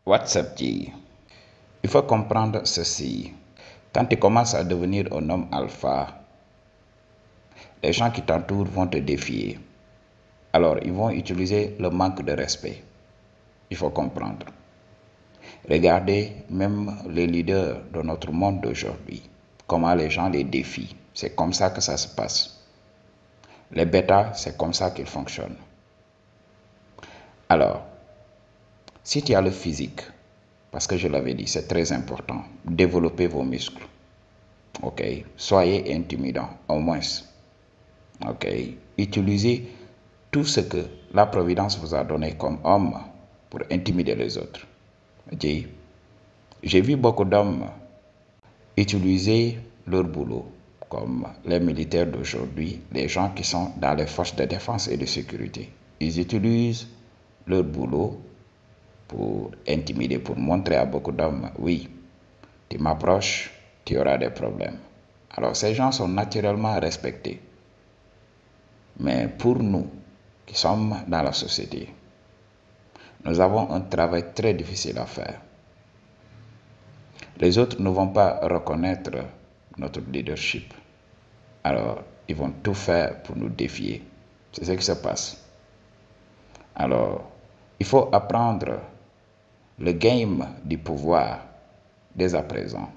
WhatsApp dit, il faut comprendre ceci. Quand tu commences à devenir un homme alpha, les gens qui t'entourent vont te défier. Alors, ils vont utiliser le manque de respect. Il faut comprendre. Regardez même les leaders de notre monde d'aujourd'hui, comment les gens les défient. C'est comme ça que ça se passe. Les bêtas, c'est comme ça qu'ils fonctionnent. Alors, si tu as le physique, parce que je l'avais dit, c'est très important, développez vos muscles. Ok, soyez intimidant, au moins. Ok, utilisez tout ce que la Providence vous a donné comme homme pour intimider les autres. J'ai vu beaucoup d'hommes utiliser leur boulot, comme les militaires d'aujourd'hui, les gens qui sont dans les forces de défense et de sécurité. Ils utilisent leur boulot pour intimider, pour montrer à beaucoup d'hommes, oui, tu m'approches, tu auras des problèmes. Alors ces gens sont naturellement respectés. Mais pour nous qui sommes dans la société, nous avons un travail très difficile à faire. Les autres ne vont pas reconnaître notre leadership. Alors, ils vont tout faire pour nous défier. C'est ce qui se passe. Alors, il faut apprendre le game du pouvoir dès à présent.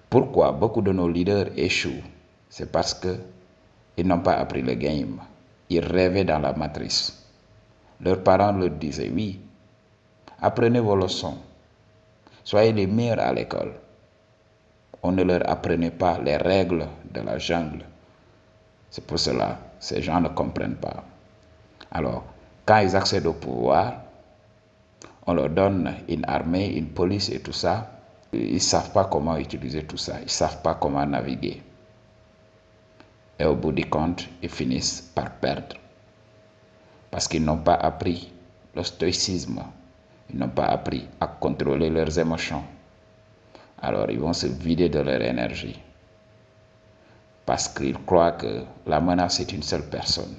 Pourquoi beaucoup de nos leaders échouent? C'est parce qu'ils n'ont pas appris le game. Ils rêvaient dans la matrice. Leurs parents leur disaient, oui, apprenez vos leçons. Soyez les meilleurs à l'école. On ne leur apprenait pas les règles de la jungle. C'est pour cela que ces gens ne comprennent pas. Alors, quand ils accèdent au pouvoir, on leur donne une armée, une police et tout ça. Ils ne savent pas comment utiliser tout ça. Ils ne savent pas comment naviguer. Et au bout du compte, ils finissent par perdre. Parce qu'ils n'ont pas appris le stoïcisme. Ils n'ont pas appris à contrôler leurs émotions. Alors, ils vont se vider de leur énergie. Parce qu'ils croient que la menace est une seule personne.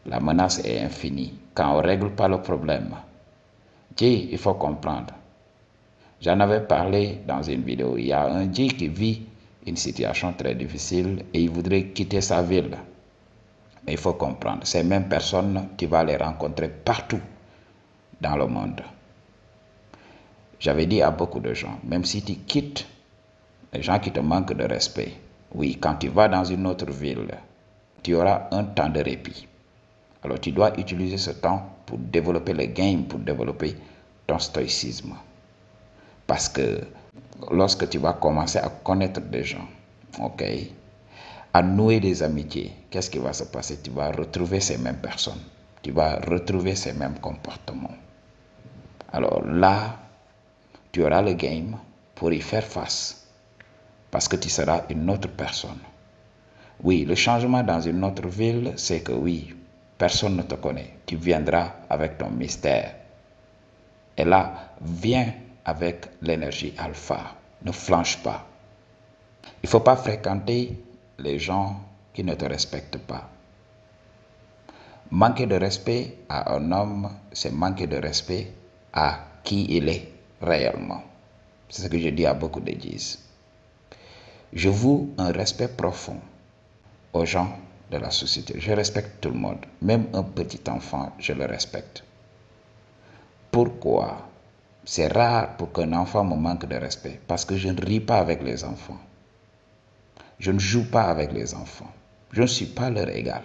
La menace est infinie. Quand on ne règle pas le problème, il faut comprendre. J'en avais parlé dans une vidéo. Il y a un Dji qui vit une situation très difficile et il voudrait quitter sa ville. Mais il faut comprendre, ces mêmes personnes, tu vas les rencontrer partout dans le monde. J'avais dit à beaucoup de gens, même si tu quittes les gens qui te manquent de respect, oui, quand tu vas dans une autre ville, tu auras un temps de répit. Alors tu dois utiliser ce temps pour développer le game, pour développer ton stoïcisme. Parce que lorsque tu vas commencer à connaître des gens, ok, à nouer des amitiés, qu'est-ce qui va se passer? Tu vas retrouver ces mêmes personnes. Tu vas retrouver ces mêmes comportements. Alors là, tu auras le game pour y faire face. Parce que tu seras une autre personne. Oui, le changement dans une autre ville, c'est que oui, personne ne te connaît. Tu viendras avec ton mystère. Et là, viens avec l'énergie alpha. Ne flanche pas. Il ne faut pas fréquenter les gens qui ne te respectent pas. Manquer de respect à un homme, c'est manquer de respect à qui il est réellement. C'est ce que je dis à beaucoup de Djis. Je voue un respect profond aux gens de la société. Je respecte tout le monde. Même un petit enfant, je le respecte. Pourquoi? C'est rare pour qu'un enfant me manque de respect. Parce que je ne ris pas avec les enfants. Je ne joue pas avec les enfants. Je ne suis pas leur égal.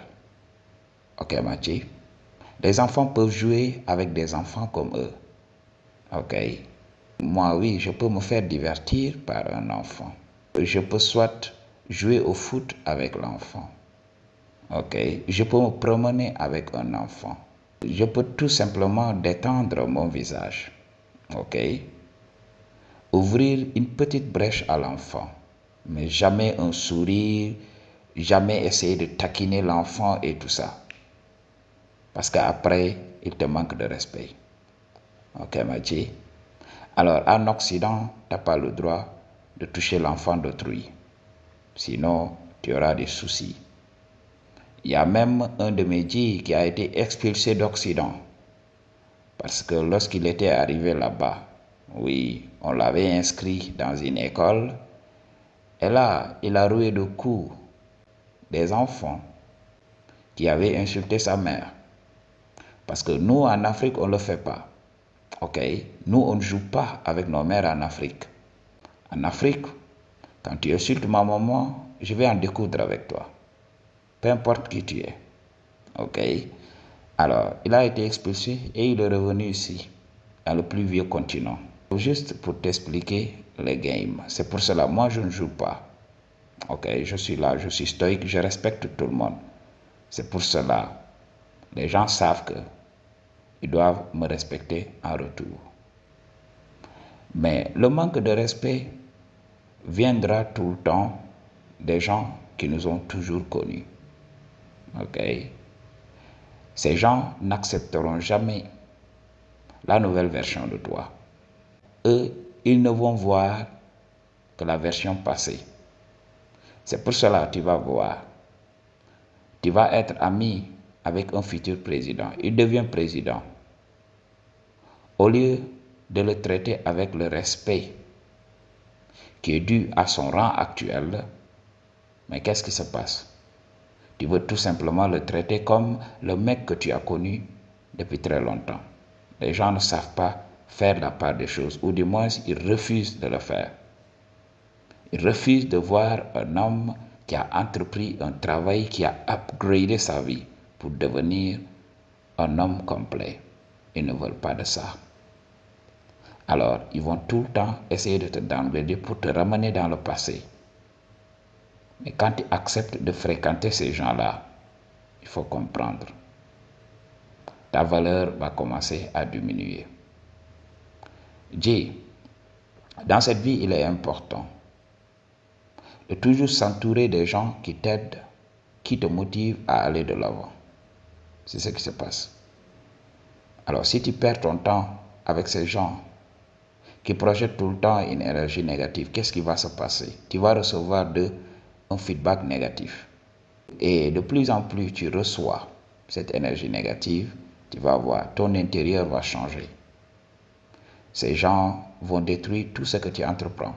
Ok, Mathieu? Les enfants peuvent jouer avec des enfants comme eux. Ok? Moi, oui, je peux me faire divertir par un enfant. Je peux soit jouer au foot avec l'enfant. Ok? Je peux me promener avec un enfant. Je peux tout simplement détendre mon visage. Ok? Ouvrir une petite brèche à l'enfant. Mais jamais un sourire, jamais essayer de taquiner l'enfant et tout ça. Parce qu'après, il te manque de respect. Ok, Mathieu? Alors, en Occident, tu n'as pas le droit de toucher l'enfant d'autrui. Sinon, tu auras des soucis. Il y a même un de mes dits qui a été expulsé d'Occident Parce que lorsqu'il était arrivé là-bas, oui, on l'avait inscrit dans une école. Et là, il a roué de coups des enfants qui avaient insulté sa mère. Parce que nous, en Afrique, on ne le fait pas. Ok? Nous, on ne joue pas avec nos mères en Afrique. En Afrique, quand tu insultes ma maman, je vais en découdre avec toi. Peu importe qui tu es. Ok? Alors, il a été expulsé et il est revenu ici, dans le plus vieux continent. Juste pour t'expliquer les games. C'est pour cela, moi, je ne joue pas. Ok? Je suis là, je suis stoïque, je respecte tout le monde. C'est pour cela, les gens savent que ils doivent me respecter en retour. Mais le manque de respect viendra tout le temps des gens qui nous ont toujours connus. Ok? Ces gens n'accepteront jamais la nouvelle version de toi. Eux, ils ne vont voir que la version passée. C'est pour cela que tu vas voir. Tu vas être ami avec un futur président. Il devient président. Au lieu de le traiter avec le respect qui est dû à son rang actuel, mais qu'est-ce qui se passe? Tu veux tout simplement le traiter comme le mec que tu as connu depuis très longtemps. Les gens ne savent pas faire la part des choses, ou du moins ils refusent de le faire. Ils refusent de voir un homme qui a entrepris un travail, qui a upgradé sa vie pour devenir un homme complet. Ils ne veulent pas de ça. Alors, ils vont tout le temps essayer de te downgrader pour te ramener dans le passé. Mais quand tu acceptes de fréquenter ces gens-là, il faut comprendre. Ta valeur va commencer à diminuer. J, dans cette vie, il est important de toujours s'entourer des gens qui t'aident, qui te motivent à aller de l'avant. C'est ce qui se passe. Alors, si tu perds ton temps avec ces gens qui projettent tout le temps une énergie négative, qu'est-ce qui va se passer? Tu vas recevoir d'eux un feedback négatif. Et de plus en plus tu reçois cette énergie négative, tu vas voir, ton intérieur va changer. Ces gens vont détruire tout ce que tu entreprends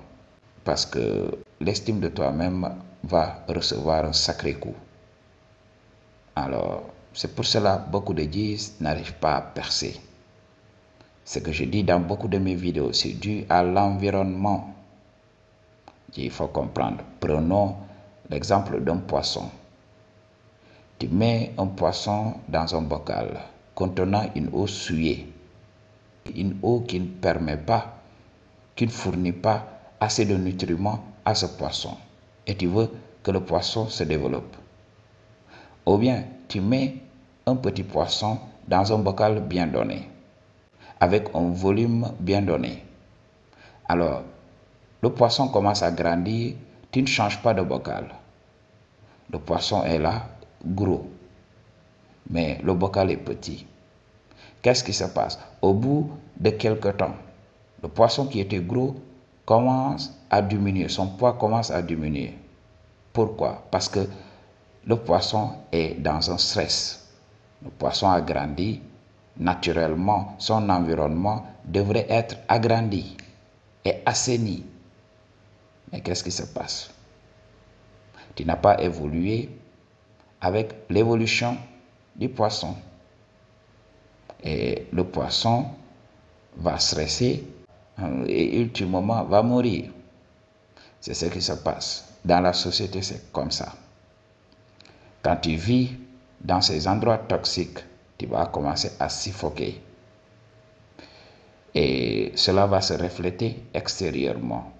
parce que l'estime de toi-même va recevoir un sacré coup. Alors, c'est pour cela que beaucoup de Djis n'arrivent pas à percer. Ce que je dis dans beaucoup de mes vidéos, c'est dû à l'environnement. Il faut comprendre. Prenons l'exemple d'un poisson. Tu mets un poisson dans un bocal contenant une eau souillée. Une eau qui ne permet pas, qui ne fournit pas assez de nutriments à ce poisson. Et tu veux que le poisson se développe. Ou bien, tu mets un petit poisson dans un bocal bien donné, avec un volume bien donné. Alors, le poisson commence à grandir, tu ne changes pas de bocal. Le poisson est là, gros, mais le bocal est petit. Qu'est-ce qui se passe? Au bout de quelque temps, le poisson qui était gros commence à diminuer, son poids commence à diminuer. Pourquoi? Parce que le poisson est dans un stress. Le poisson a grandi, naturellement, son environnement devrait être agrandi et assaini. Mais qu'est-ce qui se passe? Tu n'as pas évolué avec l'évolution du poisson. Et le poisson va stresser et ultimement va mourir. C'est ce qui se passe. Dans la société, c'est comme ça. Quand tu vis dans ces endroits toxiques, tu vas commencer à suffoquer. Et cela va se refléter extérieurement.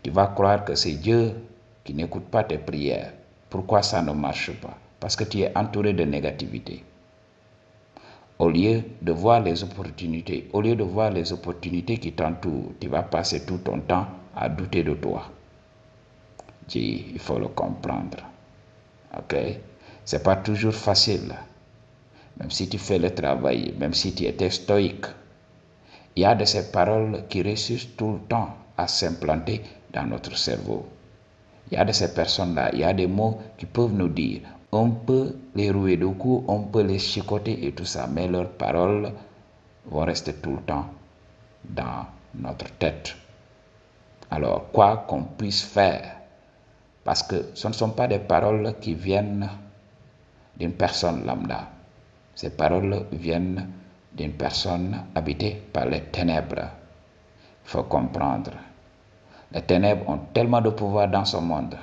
Tu vas croire que c'est Dieu qui n'écoute pas tes prières. Pourquoi ça ne marche pas? Parce que tu es entouré de négativité. Au lieu de voir les opportunités, qui t'entourent, tu vas passer tout ton temps à douter de toi. Il faut le comprendre. Ok? C'est pas toujours facile. Même si tu fais le travail, même si tu étais stoïque, il y a de ces paroles qui réussissent tout le temps à s'implanter dans notre cerveau. Il y a de ces personnes-là, il y a des mots qui peuvent nous dire, on peut les rouer de coups, on peut les chicoter et tout ça, mais leurs paroles vont rester tout le temps dans notre tête. Alors, quoi qu'on puisse faire, parce que ce ne sont pas des paroles qui viennent d'une personne lambda. Ces paroles viennent d'une personne habitée par les ténèbres. Il faut comprendre. Les ténèbres ont tellement de pouvoir dans ce monde.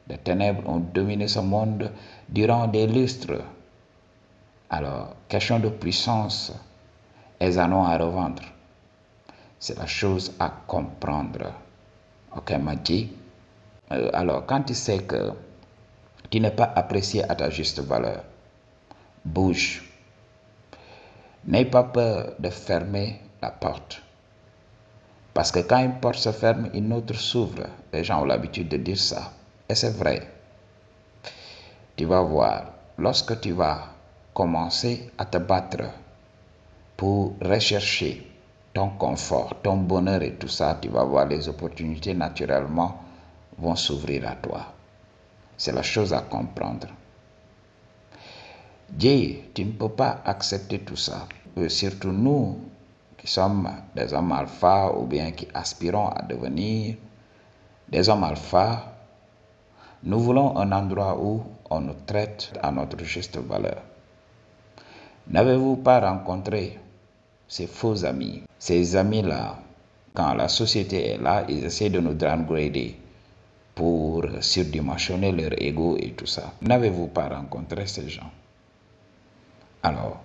Les ténèbres ont dominé ce monde durant des lustres. Alors, question de puissance, elles en ont à revendre. C'est la chose à comprendre. Ok, Madi? Alors, quand tu sais que tu n'es pas apprécié à ta juste valeur, bouge. N'aie pas peur de fermer la porte. Parce que quand une porte se ferme, une autre s'ouvre. Les gens ont l'habitude de dire ça. Et c'est vrai. Tu vas voir, lorsque tu vas commencer à te battre pour rechercher ton confort, ton bonheur et tout ça, tu vas voir les opportunités naturellement vont s'ouvrir à toi. C'est la chose à comprendre. Dieu, tu ne peux pas accepter tout ça. Surtout nous qui sommes des hommes alpha ou bien qui aspirons à devenir des hommes alpha, nous voulons un endroit où on nous traite à notre juste valeur. N'avez-vous pas rencontré ces faux amis? Ces amis-là, quand la société est là, ils essaient de nous downgrader pour surdimensionner leur ego et tout ça. N'avez-vous pas rencontré ces gens? Alors,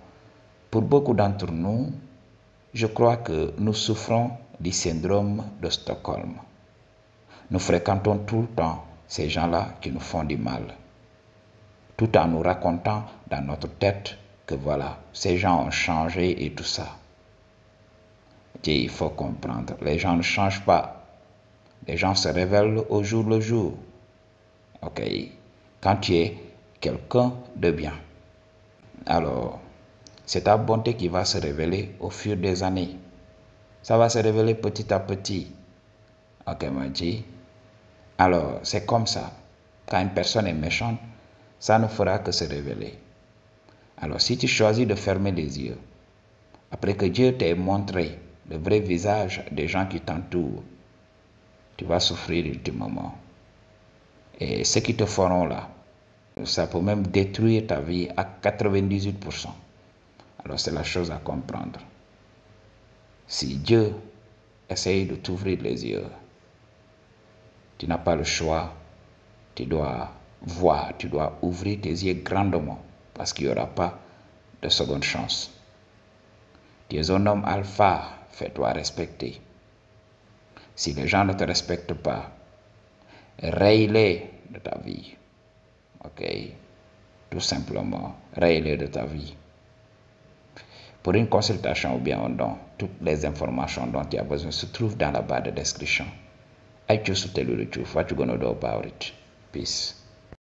pour beaucoup d'entre nous, je crois que nous souffrons du syndrome de Stockholm. Nous fréquentons tout le temps ces gens-là qui nous font du mal, tout en nous racontant dans notre tête que voilà, ces gens ont changé et tout ça. Et il faut comprendre, les gens ne changent pas. Les gens se révèlent au jour le jour. Ok, quand tu es quelqu'un de bien, alors c'est ta bonté qui va se révéler au fur des années. Ça va se révéler petit à petit. Ok, Maji. Alors, c'est comme ça. Quand une personne est méchante, ça ne fera que se révéler. Alors, si tu choisis de fermer les yeux, après que Dieu t'ait montré le vrai visage des gens qui t'entourent, tu vas souffrir ultimement. Et ce qui te feront là, ça peut même détruire ta vie à 98%. Alors, c'est la chose à comprendre. Si Dieu essaye de t'ouvrir les yeux, tu n'as pas le choix. Tu dois voir, tu dois ouvrir tes yeux grandement parce qu'il n'y aura pas de seconde chance. Tu es un homme alpha, fais-toi respecter. Si les gens ne te respectent pas, raye-les de ta vie. Ok? Tout simplement, raye-les de ta vie. Pour une consultation ou bien un don, toutes les informations dont tu as besoin se trouvent dans la barre de description. I choose to tell you the truth. What you gonna do about it? Peace.